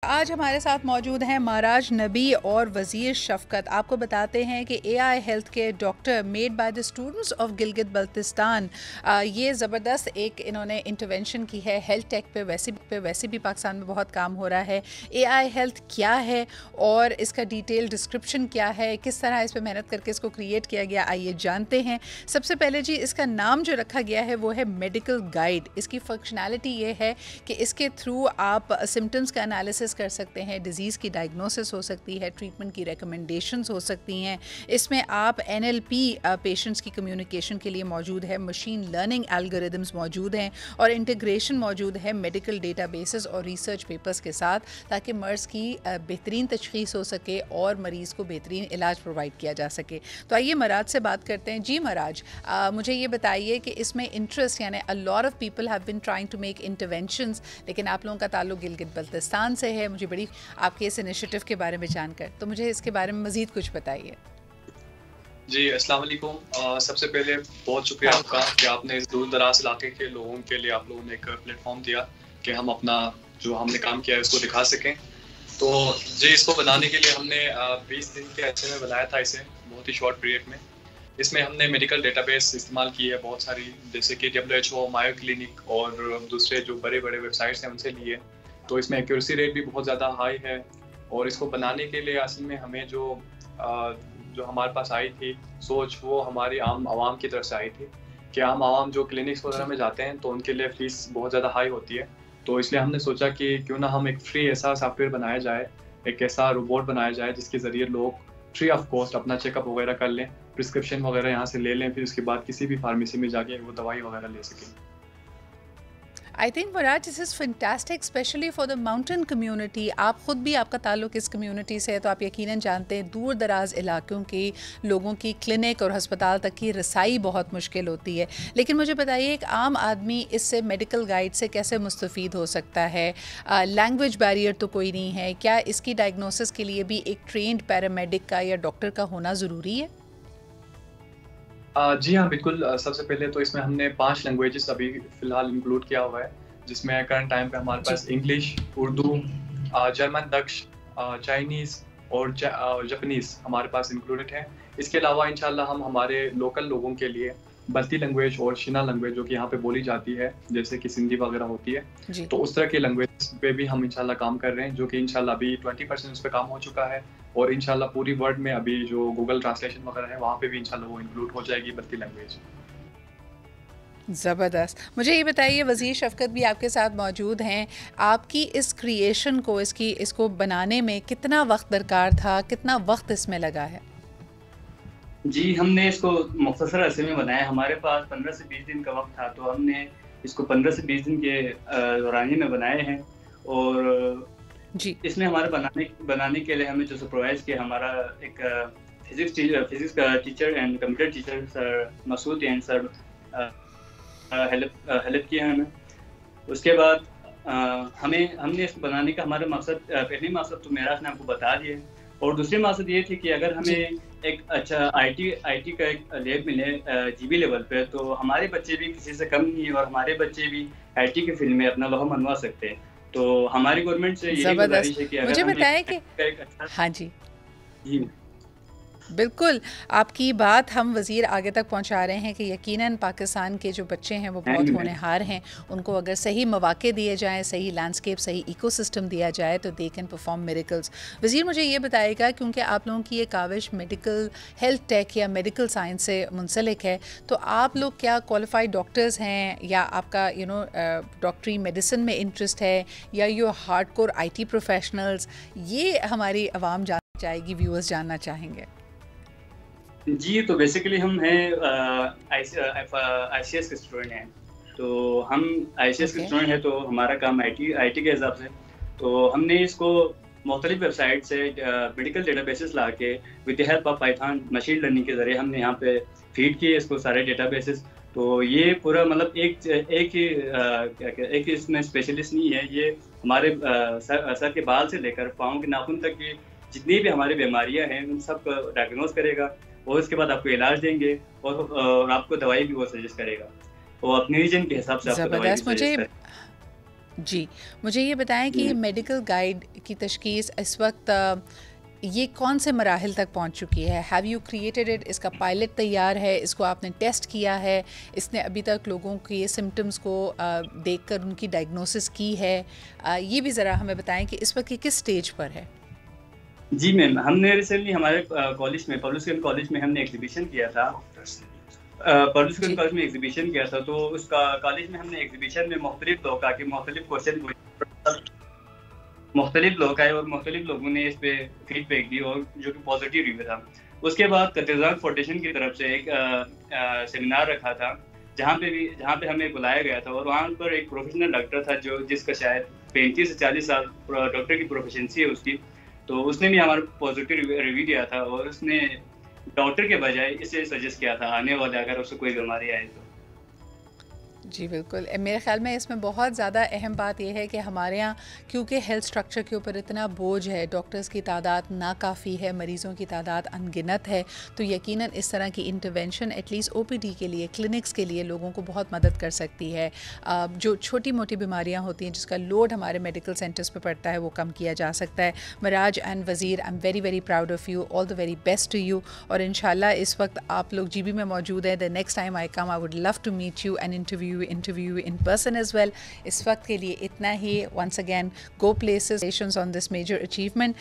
आज हमारे साथ मौजूद हैं महाराज नबी और वज़ीर शफ़क़त। आपको बताते हैं कि AI health care doctor made by the students of Gilgit Baltistan. ये ज़बरदस्त एक इन्होंने इंटरवेंशन की है हेल्थ टेक पे। वैसे भी पाकिस्तान में बहुत काम हो रहा है। एआई हेल्थ क्या है और इसका डिटेल डिस्क्रिप्शन क्या है, किस तरह इस पर मेहनत करके इसको क्रिएट किया गया, आइए जानते हैं। सबसे पहले जी, इसका नाम जो रखा गया है वो है मेडिकल गाइड। इसकी फंक्शनैलिटी ये है कि इसके थ्रू आप सिम्टम्स का एनालिसिस कर सकते हैं, डिजीज़ की डायग्नोसिस हो सकती है, ट्रीटमेंट की रिकमेंडेशंस हो सकती हैं। इसमें आप एनएलपी पेशेंट्स की कम्युनिकेशन के लिए मौजूद है, मशीन लर्निंग एल्गोरिदम्स मौजूद हैं और इंटीग्रेशन मौजूद है मेडिकल डेटाबेसेस और रिसर्च पेपर्स के साथ, ताकि मर्ज़ की बेहतरीन तशख़ीस हो सके और मरीज़ को बेहतरीन इलाज प्रोवाइड किया जा सके। तो आइए महाराज से बात करते हैं। जी महाराज, मुझे ये बताइए कि इसमें इंटरेस्ट, यानी a lot of people have been trying to make interventions, लेकिन आप लोगों का ताल्लुक गिलगित बल्तिस्तान से है। मुझे बड़ी आपके इस इनिशिएटिव के बारे में जानकर, तो मुझे इसके बारे में मज़ीद कुछ बताइए। जी, अस्सलाम वालेकुम। सबसे पहले बहुत शुक्रिया आपका कि आपने इस दूर दराज इलाके के लोगों के लिए आप लोगों ने एक प्लेटफॉर्म दिया कि हम अपना जो हमने काम किया है उसको दिखा सकें। तो जी, इसको बनाने के लिए हमने 20 दिन के ऐसे में बनाया था इसे, बहुत ही शॉर्ट पीरियड में। इसमें हमने मेडिकल डेटाबेस इस्तेमाल की है बहुत सारी, जैसे कि WHO, मायो क्लिनिक और दूसरे जो बड़े-बड़े वेबसाइट्स हैं उनसे लिए। तो इसमें एक्यूरेसी रेट भी बहुत ज़्यादा हाई है और इसको बनाने के लिए असल में हमें जो हमारे पास आई थी सोच, वो हमारी आम आवाम की तरफ से आई थी कि आम आवाम जो क्लिनिक्स वगैरह में जाते हैं तो उनके लिए फ़ीस बहुत ज़्यादा हाई होती है। तो इसलिए हमने सोचा कि क्यों ना हम एक फ्री ऐसा सॉफ्टवेयर बनाया जाए, एक ऐसा रोबोट बनाया जाए जिसके ज़रिए लोग फ्री ऑफ कॉस्ट अपना चेकअप वगैरह कर लें, प्रिस्क्रिप्शन वगैरह यहाँ से ले लें, फिर उसके बाद किसी भी फार्मेसी में जाके वो दवाई वगैरह ले सकें। I think Maharaj this is fantastic, specially for the mountain community. आप ख़ुद भी, आपका ताल्लुक इस कम्युनिटी से है, तो आप यकीनन जानते हैं दूर दराज इलाकों के लोगों की क्लिनिक और हस्पताल तक की रसाई बहुत मुश्किल होती है। लेकिन मुझे बताइए, एक आम आदमी इससे मेडिकल गाइड से कैसे मुस्तफ़ीद हो सकता है? लैंग्वेज बैरियर तो कोई नहीं है क्या? इसकी डायग्नोसिस के लिए भी एक ट्रेंड पैरामेडिक का या डॉक्टर का होना ज़रूरी है? जी हाँ, बिल्कुल। सबसे पहले तो इसमें हमने 5 लैंग्वेजेस अभी फ़िलहाल इंक्लूड किया हुआ है, जिसमें करंट टाइम पे हमारे जी। पास इंग्लिश, उर्दू, जर्मन, दक्ष, चाइनीज़ और जापानीज़ हमारे पास इंक्लूडेड है। इसके अलावा इंशाल्लाह हम हमारे लोकल लोगों के लिए बल्ती लैंग्वेज और शिना लैंग्वेज जो कि यहाँ पे बोली जाती है, जैसे कि सिंधी वगैरह होती है, जी। तो उस तरह की लैंग्वेज पे भी हम इंशाल्लाह काम कर रहे हैं, जो कि इंशाल्लाह अभी 20% उस पे काम हो चुका है और इंशाल्लाह पूरी वर्ल्ड में अभी जो गूगल ट्रांसलेशन वगैरह है, वहाँ पे भी इंशाल्लाह वो इंक्लूड हो जाएगी बल्ती लैंग्वेज। ज़बरदस्त। मुझे ये बताइए, वज़ीर शफ़क़त भी आपके साथ मौजूद हैं। आपकी इस क्रिएशन को, इसको बनाने में कितना वक़्त दरकार था? कितना वक़्त इसमें लगा है? जी, हमने इसको मुख़्तसर अरसे में बनाया। हमारे पास 15 से 20 दिन का वक़्त था, तो हमने इसको 15 से 20 दिन के दौरान ही में बनाए हैं। और जी। इसमें हमारे बनाने के लिए हमें जो सुपरवाइज़ किया, हमारा एक फ़िज़िक्स का teacher and computer teacher sir Masood and sir help किया हमें। उसके बाद हमने इसको बनाने का हमारा मकसद, पहली मकसद तो मेराज ने आपको बता दिए, और दूसरी मकसद ये थी कि अगर हमें एक अच्छा आईटी का एक लैब मिले जीबी लेवल पे, तो हमारे बच्चे भी किसी से कम नहीं है और हमारे बच्चे भी आईटी की फील्ड में अपना लोहा मनवा सकते हैं। तो हमारी गवर्नमेंट से यही गुजारिश है कि अगर मुझे हमें बताएं कि एक अच्छा हाँ जी, जी बिल्कुल, आपकी बात हम वज़ीर आगे तक पहुंचा रहे हैं कि यकीनन पाकिस्तान के जो बच्चे हैं वो बहुत होनहार हैं। उनको अगर सही मौक़े दिए जाएँ, सही लैंडस्केप, सही इकोसिस्टम दिया जाए, तो दे कैन परफॉर्म मिरेकल्स। वज़ीर, मुझे ये बताइएगा, क्योंकि आप लोगों की ये काविश मेडिकल हेल्थ टेक या मेडिकल साइंस से मुंसलिक है, तो आप लोग क्या क्वालिफाइड डॉक्टर्स हैं, या आपका डॉक्टरी मेडिसिन में इंटरेस्ट है, या यू हार्डकोर आईटी प्रोफेशनल्स? ये हमारी आवाम जानना चाहेगी, व्यूअर्स जानना चाहेंगे। जी, तो बेसिकली हम हैं आईसीएस के स्टूडेंट हैं। तो हम आईसीएस के स्टूडेंट हैं, तो हमारा काम आईटी के हिसाब से, तो हमने इसको मुख्तलिफ वेबसाइट से मेडिकल डेटाबेसेस ला के with the help of Python machine learning के ज़रिए हमने यहाँ पे फीड किए इसको सारे डेटाबेसेस। तो ये पूरा मतलब एक इसमें स्पेशलिस्ट नहीं है, ये हमारे सर के बाल से लेकर पाँव के नाखून तक की जितनी भी हमारी बीमारियाँ हैं उन सब को डायग्नोस करेगा, और उसके बाद आपको इलाज देंगे और आपको दवाई भी वो सजेस्ट करेगा, और अपने रीजन के हिसाब से आपको दवाई भी ज़बरदस्त। सजेस्ट मुझे करेगा। जी, मुझे ये बताएं कि मेडिकल गाइड की तशख़ीस इस वक्त ये कौन से मराहिल तक पहुंच चुकी है? Have you created it? इसका पायलट तैयार है? इसको आपने टेस्ट किया है? इसने अभी तक लोगों के सिम्टम्स को देखकर उनकी डायग्नोसिस की है? ये भी ज़रा हमें बताएं कि इस वक्त ये किस स्टेज पर है? जी मैम, हमने रिसेंटली हमारे कॉलेज में, पब्लिक कॉलेज में हमने एग्जीबिशन किया था। पब्लिक कॉलेज में एग्जीबिशन किया था, तो उसका कॉलेज में हमने एग्जीबिशन में मुख्तलिफ लोग आके मुख्तलिफ क्वेश्चन पूछे, मुख्तलिफ लोग आए और मुख्तलिफ लोगों ने इस पे फीडबैक दी और जो कि पॉजिटिव रिव्यू था। उसके बाद कतरान फाउंडेशन की तरफ से एक सेमिनार रखा था, जहाँ पे हमें बुलाया गया था, और वहाँ पर एक प्रोफेशनल डॉक्टर था जिसका शायद 35 से 40 साल डॉक्टर की प्रोफेशनसी है उसकी। तो उसने भी हमारा पॉजिटिव रिव्यू दिया था और उसने डॉक्टर के बजाय इसे सजेस्ट किया था आने वाले अगर उसको कोई बीमारी आए तो। जी बिल्कुल, मेरे ख़्याल में इसमें बहुत ज़्यादा अहम बात यह है कि हमारे यहाँ क्योंकि हेल्थ स्ट्रक्चर के ऊपर इतना बोझ है, डॉक्टर्स की तादाद नाकाफ़ी है, मरीज़ों की तादाद अनगिनत है, तो यकीनन इस तरह की इंटरवेंशन एटलीस्ट ओपीडी के लिए, क्लिनिक्स के लिए लोगों को बहुत मदद कर सकती है। जो छोटी मोटी बीमारियाँ होती हैं जिसका लोड हमारे मेडिकल सेंटर्स पर पड़ता है वो कम किया जा सकता है। Miraj and Wazir, I am very very proud of you, all the very best to you. और इंशाल्लाह इस वक्त आप लोग GB में मौजूद हैं। The next time I come I would love to meet you and interview in person as well. इस वक्त के लिए इतना ही. Once again, go places, congratulations on this major achievement.